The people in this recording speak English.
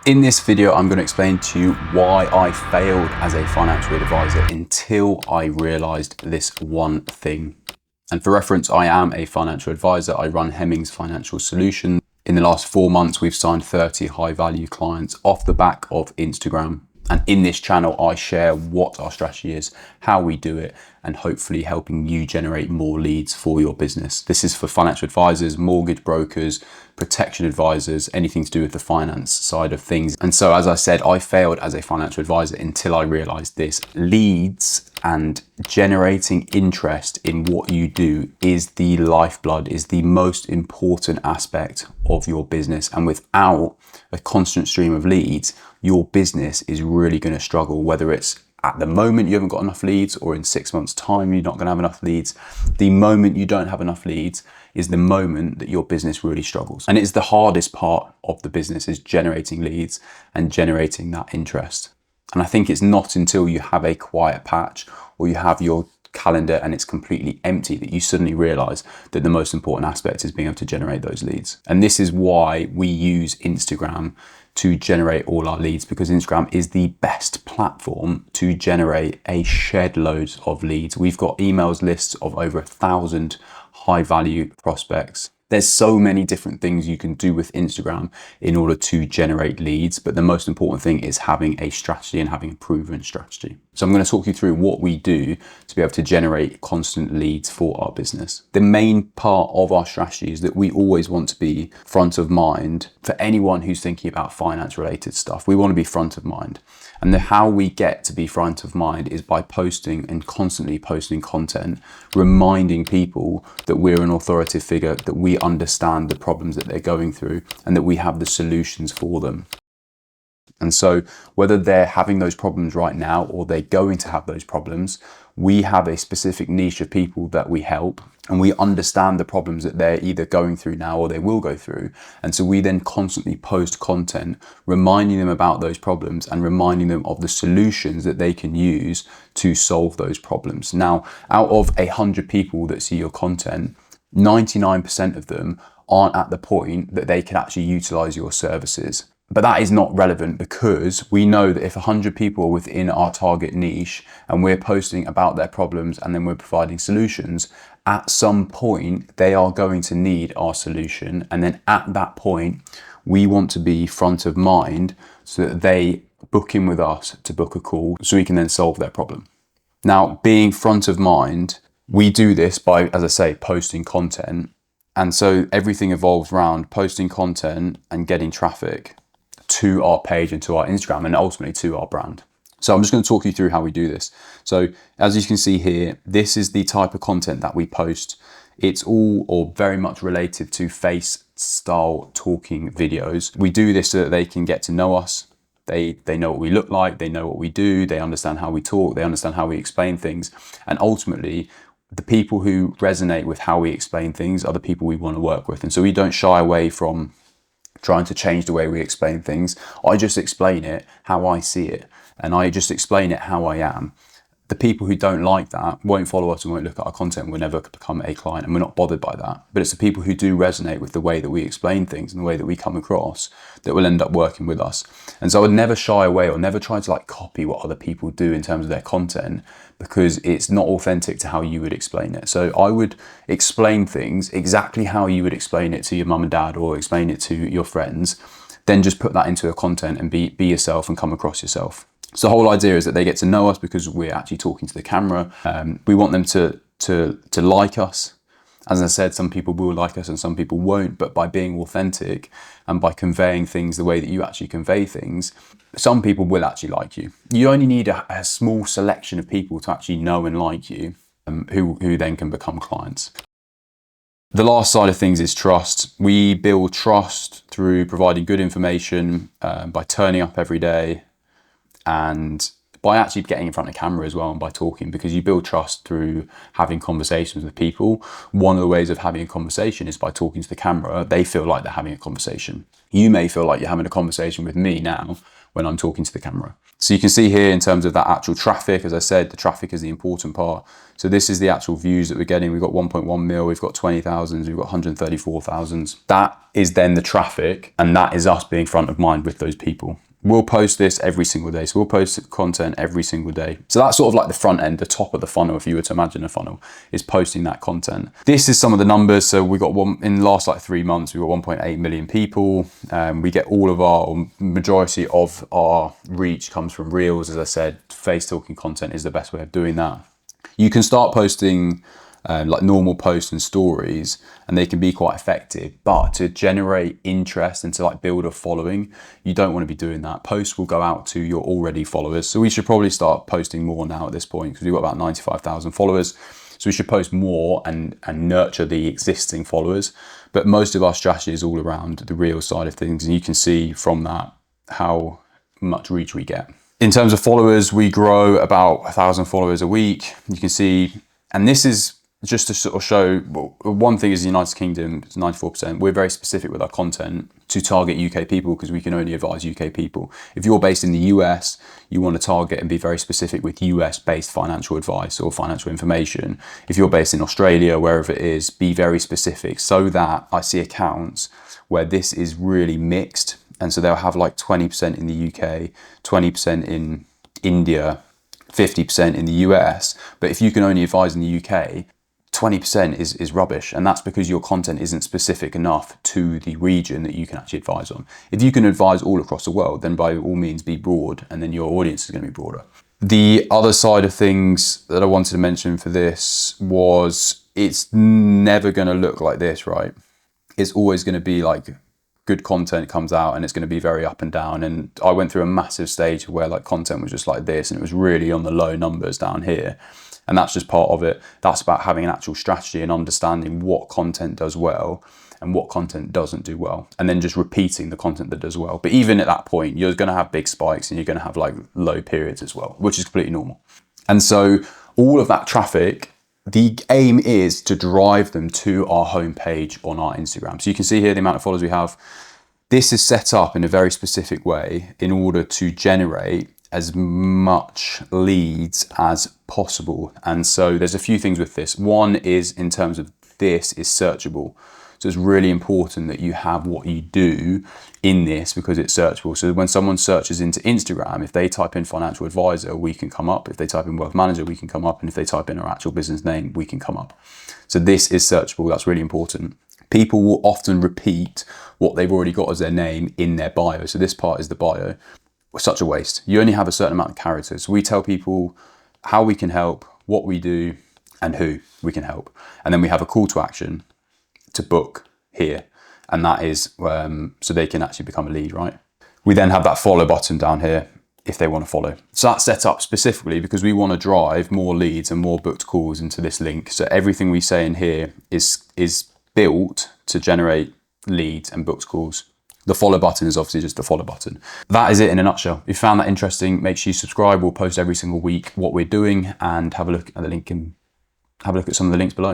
In this video, I'm going to explain to you why I failed as a financial advisor until I realized this one thing. And for reference, I am a financial advisor. I run Hemmings Financial Solutions. In the last 4 months, we've signed 30 high value clients off the back of Instagram. And in this channel, I share what our strategy is, how we do it, and hopefully helping you generate more leads for your business. This is for financial advisors, mortgage brokers, protection advisors, anything to do with the finance side of things. And so, as I said, I failed as a financial advisor until I realized this. Leads and generating interest in what you do is the lifeblood, is the most important aspect of your business. And without a constant stream of leads, your business is really going to struggle, whether it's at the moment you haven't got enough leads or in 6 months time you're not going to have enough leads. The moment you don't have enough leads is the moment that your business really struggles. And it's the hardest part of the business, is generating leads and generating that interest. And I think it's not until you have a quiet patch or you have your calendar and it's completely empty that you suddenly realize that the most important aspect is being able to generate those leads. And this is why we use Instagram to generate all our leads, because Instagram is the best platform to generate a shed loads of leads. We've got emails lists of over 1,000 high value prospects. There's so many different things you can do with Instagram in order to generate leads, but the most important thing is having a strategy and having a proven strategy. So I'm going to talk you through what we do to be able to generate constant leads for our business. The main part of our strategy is that we always want to be front of mind for anyone who's thinking about finance related stuff. We want to be front of mind. And how we get to be front of mind is by posting and constantly posting content, reminding people that we're an authoritative figure, that we understand the problems that they're going through and that we have the solutions for them. And so whether they're having those problems right now or they're going to have those problems, we have a specific niche of people that we help, and we understand the problems that they're either going through now or they will go through. And so we then constantly post content, reminding them about those problems and reminding them of the solutions that they can use to solve those problems. Now, out of 100 people that see your content, 99% of them aren't at the point that they can actually utilize your services. But that is not relevant, because we know that if 100 people are within our target niche and we're posting about their problems and then we're providing solutions, at some point they are going to need our solution. And then at that point, we want to be front of mind so that they book in with us to book a call so we can then solve their problem. Now, being front of mind, we do this by, as I say, posting content. And so everything evolves around posting content and getting traffic to our page and to our Instagram and ultimately to our brand. So I'm just going to talk you through how we do this. So as you can see here, this is the type of content that we post. It's all or very much related to face style talking videos. We do this so that they can get to know us. They know what we look like, they know what we do, they understand how we talk, they understand how we explain things. And ultimately, the people who resonate with how we explain things are the people we want to work with. And so we don't shy away from trying to change the way we explain things. I just explain it how I see it, and I just explain it how I am. The people who don't like that won't follow us and won't look at our content, will never become a client, and we're not bothered by that. But it's the people who do resonate with the way that we explain things and the way that we come across that will end up working with us. And so I would never shy away or never try to copy what other people do in terms of their content, because it's not authentic to how you would explain it. So I would explain things exactly how you would explain it to your mum and dad or explain it to your friends, then just put that into a content and be yourself and come across yourself. So the whole idea is that they get to know us because we're actually talking to the camera. We want them to like us. As I said, some people will like us and some people won't, but by being authentic and by conveying things the way that you actually convey things, some people will actually like you. You only need a small selection of people to actually know and like you, who then can become clients. The last side of things is trust. We build trust through providing good information, by turning up every day, and by actually getting in front of camera as well, and by talking, because you build trust through having conversations with people. One of the ways of having a conversation is by talking to the camera. They feel like they're having a conversation. You may feel like you're having a conversation with me now when I'm talking to the camera. So you can see here in terms of that actual traffic, as I said, the traffic is the important part. So this is the actual views that we're getting. We've got 1.1 mil, we've got 20,000, we've got 134,000. That is then the traffic, and that is us being front of mind with those people. We'll post this every single day. So we'll post content every single day. So that's sort of like the front end, the top of the funnel, if you were to imagine a funnel, is posting that content. This is some of the numbers. So we got one in the last like 3 months, we got 1.8 million people. We get all of our, or majority of our reach comes from Reels. As I said, face talking content is the best way of doing that. You can start posting like normal posts and stories, and they can be quite effective, but to generate interest and to like build a following, you don't want to be doing that. Posts will go out to your already followers. So we should probably start posting more now at this point, because we've got about 95,000 followers. So we should post more and nurture the existing followers. But most of our strategy is all around the real side of things. And you can see from that how much reach we get. In terms of followers, we grow about 1,000 followers a week. You can see, and this is just to sort of show, well, one thing is the United Kingdom, it's 94%. We're very specific with our content to target UK people, because we can only advise UK people. If you're based in the US, you want to target and be very specific with US based financial advice or financial information. If you're based in Australia, wherever it is, be very specific, so that I see accounts where this is really mixed. And so they'll have like 20% in the UK, 20% in India, 50% in the US. But if you can only advise in the UK, 20% is rubbish, and that's because your content isn't specific enough to the region that you can actually advise on. If you can advise all across the world, then by all means be broad, and then your audience is going to be broader. The other side of things that I wanted to mention for this was, it's never going to look like this, right? It's always going to be like good content comes out and it's going to be very up and down. And I went through a massive stage where like content was just like this, and it was really on the low numbers down here. And that's just part of it. That's about having an actual strategy and understanding what content does well and what content doesn't do well, and then just repeating the content that does well. But even at that point, you're going to have big spikes and you're going to have like low periods as well, which is completely normal. And so all of that traffic, the aim is to drive them to our homepage on our Instagram. So you can see here the amount of followers we have. This is set up in a very specific way in order to generate as much leads as possible. And so there's a few things with this. One is, in terms of this, is searchable. So it's really important that you have what you do in this, because it's searchable. So when someone searches into Instagram, if they type in financial advisor, we can come up. If they type in wealth manager, we can come up. And if they type in our actual business name, we can come up. So this is searchable. That's really important. People will often repeat what they've already got as their name in their bio. So this part is the bio. Such a waste. You only have a certain amount of characters. We tell people how we can help, what we do, and who we can help. And then we have a call to action to book here. And that is so they can actually become a lead, right? We then have that follow button down here if they want to follow. So that's set up specifically because we want to drive more leads and more booked calls into this link. So everything we say in here is built to generate leads and booked calls. The follow button is obviously just the follow button. That is it in a nutshell. If you found that interesting, make sure you subscribe. We'll post every single week what we're doing, and have a look at the link and have a look at some of the links below.